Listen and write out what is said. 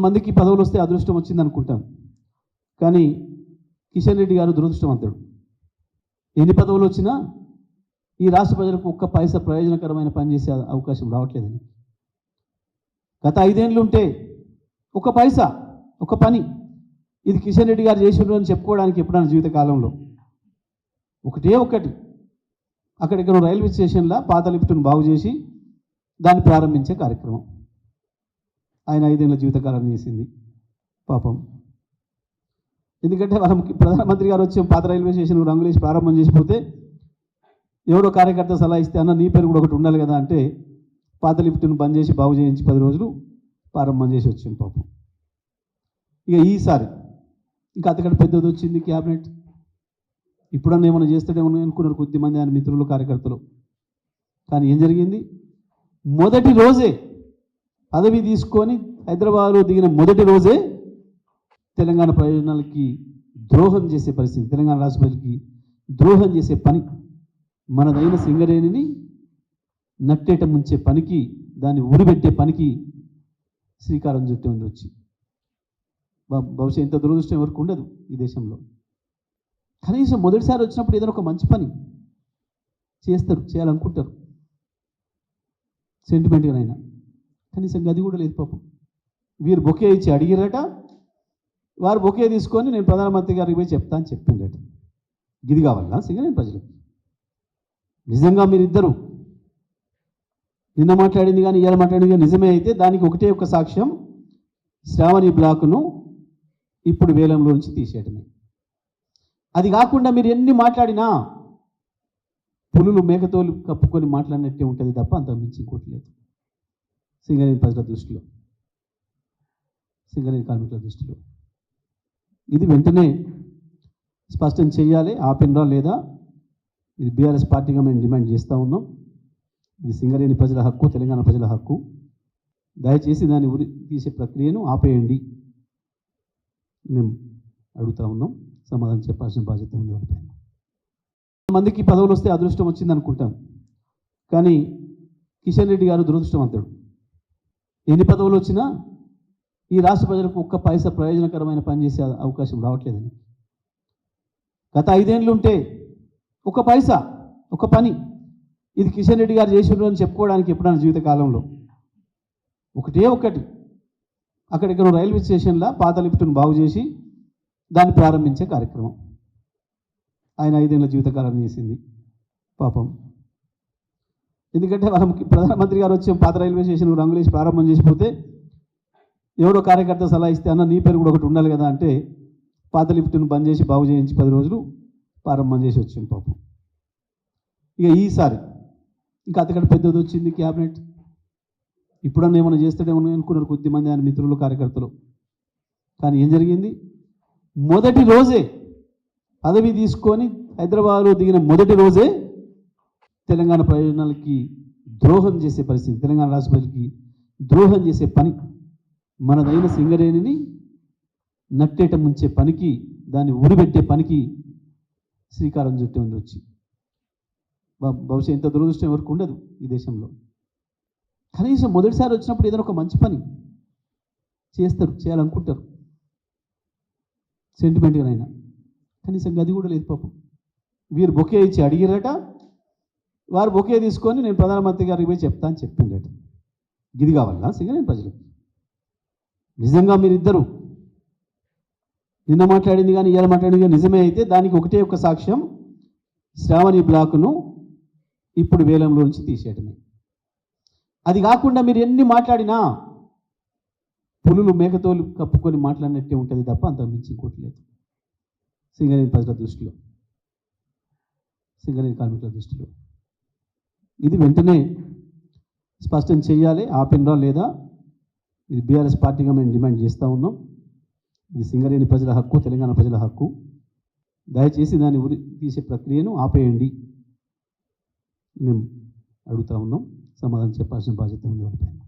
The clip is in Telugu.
కొంతమందికి పదవులు వస్తే అదృష్టం వచ్చింది అనుకుంటాం, కానీ కిషన్ రెడ్డి గారు దురదృష్టవంతుడు. ఎన్ని పదవులు వచ్చినా ఈ రాష్ట్ర ప్రజలకు ఒక్క పైసా ప్రయోజనకరమైన పని చేసే అవకాశం రావట్లేదని. గత 5 ఏళ్ళు ఉంటే ఒక పైసా ఒక పని ఇది కిషన్ రెడ్డి గారు చేసిండ్రు అని చెప్పుకోవడానికి ఎప్పుడైనా జీవితకాలంలో ఒకటే ఒకటి, అక్కడిక్కడ రైల్వే స్టేషన్లో పాత లిఫ్ట్ను బాగు చేసి దాన్ని ప్రారంభించే కార్యక్రమం ఆయన 5 ఏళ్ళ జీవితకాలం చేసింది పాపం. ఎందుకంటే వాళ్ళ ప్రధానమంత్రి గారు వచ్చి పాత రైల్వే స్టేషన్ రంగులేసి ప్రారంభం చేసిపోతే ఎవరో కార్యకర్త సలహా ఇస్తే అన్న నీ పేరు కూడా ఒకటి ఉండాలి కదా అంటే పాత లిఫ్ట్ను బంద్ చేసి బాగు చేయించి 10 రోజులు ప్రారంభం చేసి వచ్చింది పాపం. ఇక ఈసారి ఇంకా అంతకంటే పెద్దది వచ్చింది క్యాబినెట్. ఇప్పుడన్నా ఏమైనా చేస్తాడేమో అనుకున్నారు కొద్దిమంది ఆయన మిత్రులు కార్యకర్తలు, కానీ ఏం జరిగింది? మొదటి రోజే పదవి తీసుకొని హైదరాబాద్లో దిగిన మొదటి రోజే తెలంగాణ ప్రయోజనాలకి ద్రోహం చేసే పరిస్థితి, తెలంగాణ రాష్ట్ర ప్రజలకి ద్రోహం చేసే పని, మనదైన సింగరేణిని నట్టేట ముంచే పనికి, దాన్ని ఉరిపెట్టే పనికి శ్రీకారం చుట్టి ఉంది వచ్చి. బహుశా ఇంత దురదృష్టం ఎవరికి ఉండదు ఈ దేశంలో. కనీసం మొదటిసారి వచ్చినప్పుడు ఏదైనా ఒక మంచి పని చేస్తారు, చేయాలనుకుంటారు సెంటిమెంట్గానైనా, కనీసం గది కూడా లేదు పాపం. వీరు బొకే ఇచ్చి అడిగిరట, వారు బొకే తీసుకొని నేను ప్రధానమంత్రి గారికి పోయి చెప్తా అని చెప్పిండట. గిది కావాలా సింగరేణి ప్రజలకు? నిజంగా మీరిద్దరు నిన్న మాట్లాడింది కానీ ఇవాళ మాట్లాడింది కానీ నిజమే అయితే దానికి ఒకటే ఒక సాక్ష్యం, శ్రావణి బ్లాకును ఇప్పుడు వేలంలో నుంచి తీసేయడమే. అది కాకుండా మీరు ఎన్ని మాట్లాడినా పులులు మేకతోలు కప్పుకొని మాట్లాడినట్టే ఉంటుంది తప్ప అంత మించి ఇంకోటి లేదు సింగరేణి ప్రజల దృష్టిలో, సింగరేణి కార్మికుల దృష్టిలో. ఇది వెంటనే స్పష్టం చేయాలి, ఆపినరా లేదా. ఇది బీఆర్ఎస్ పార్టీగా మేము డిమాండ్ చేస్తూ ఉన్నాం. ఇది సింగరేణి ప్రజల హక్కు, తెలంగాణ ప్రజల హక్కు. దయచేసి దాన్ని ఉరి తీసే ప్రక్రియను ఆపేయండి మేము అడుగుతూ ఉన్నాం. సమాధానం చెప్పాల్సిన బాధ్యత ఉంది వాళ్ళపైన. కొంతమందికి పదవులు వస్తే అదృష్టం వచ్చింది అనుకుంటాం, కానీ కిషన్ రెడ్డి గారు దురదృష్టవంతుడు. ఎన్ని పదవులు వచ్చినా ఈ రాష్ట్ర ప్రజలకు ఒక్క పైసా ప్రయోజనకరమైన పని చేసే అవకాశం రావట్లేదని. గత 5 ఏళ్ళు ఉంటే ఒక పైసా ఒక పని ఇది కిషన్ రెడ్డి గారు చేసిండ్రు అని చెప్పుకోవడానికి ఎప్పుడైనా జీవితకాలంలో ఒకటే ఒకటి, అక్కడిక్కడ రైల్వే స్టేషన్లో పాత లిఫ్ట్ను బాగు చేసి దాన్ని ప్రారంభించే కార్యక్రమం ఆయన 5 ఏళ్ళ జీవితకాలం చేసింది పాపం. ఎందుకంటే వాళ్ళ ప్రధానమంత్రి గారు వచ్చి పాత రైల్వే స్టేషన్ రంగులేసి ప్రారంభం చేసిపోతే ఎవరో కార్యకర్త సలహా ఇస్తే అన్న నీ పేరు కూడా ఒకటి ఉండాలి కదా అంటే పాత లిఫ్ట్ను బంద్ చేసి బాగు చేయించి 10 రోజులు ప్రారంభం చేసి వచ్చింది పాపం. ఇక ఈసారి ఇంకా అంతకంటే పెద్దది వచ్చింది క్యాబినెట్. ఇప్పుడన్నా ఏమైనా చేస్తాడేమో అనుకున్నారు కొద్దిమంది ఆయన మిత్రులు కార్యకర్తలు, కానీ ఏం జరిగింది? మొదటి రోజే పదవి తీసుకొని హైదరాబాద్లో దిగిన మొదటి రోజే తెలంగాణ ప్రయోజనాలకి ద్రోహం చేసే పరిస్థితి, తెలంగాణ రాష్ట్ర ప్రజలకి ద్రోహం చేసే పని, మనదైన సింగరేణిని నట్టేట ముంచే పనికి, దాన్ని ఉరిపెట్టే పనికి శ్రీకారం చుట్టి ఉంది వచ్చి. బహుశా ఇంత దురదృష్టం ఎవరికి ఉండదు ఈ దేశంలో. కనీసం మొదటిసారి వచ్చినప్పుడు ఏదైనా ఒక మంచి పని చేస్తారు, చేయాలనుకుంటారు సెంటిమెంట్గానైనా, కనీసం గది కూడా లేదు పాపం. వీరు బొకే ఇచ్చి అడిగిరట, వారు బొకే తీసుకొని నేను ప్రధానమంత్రి గారికి పోయి చెప్తా అని చెప్పిండట. గిది కావాలా సింగరేణి ప్రజలకు? నిజంగా మీరిద్దరు నిన్న మాట్లాడింది కానీ ఇవాళ మాట్లాడింది కానీ నిజమే అయితే దానికి ఒకటే ఒక సాక్ష్యం, శ్రావణి బ్లాకును ఇప్పుడు వేలంలో నుంచి తీసేయడమే. అది కాకుండా మీరు ఎన్ని మాట్లాడినా పులులు మేకతోలు కప్పుకొని మాట్లాడినట్టే ఉంటుంది తప్ప అంత మించి ఇంకోటి లేదు సింగరేణి ప్రజల దృష్టిలో, సింగరేణి కార్మికుల దృష్టిలో. ఇది వెంటనే స్పష్టం చేయాలి, ఆపినరా లేదా. ఇది బీఆర్ఎస్ పార్టీగా మేము డిమాండ్ చేస్తూ ఉన్నాం. ఇది సింగరేణి ప్రజల హక్కు, తెలంగాణ ప్రజల హక్కు. దయచేసి దాన్ని ఉరి తీసే ప్రక్రియను ఆపేయండి మేము అడుగుతూ ఉన్నాం. సమాధానం చెప్పాల్సిన బాధ్యత ఉంది వాళ్ళపైన.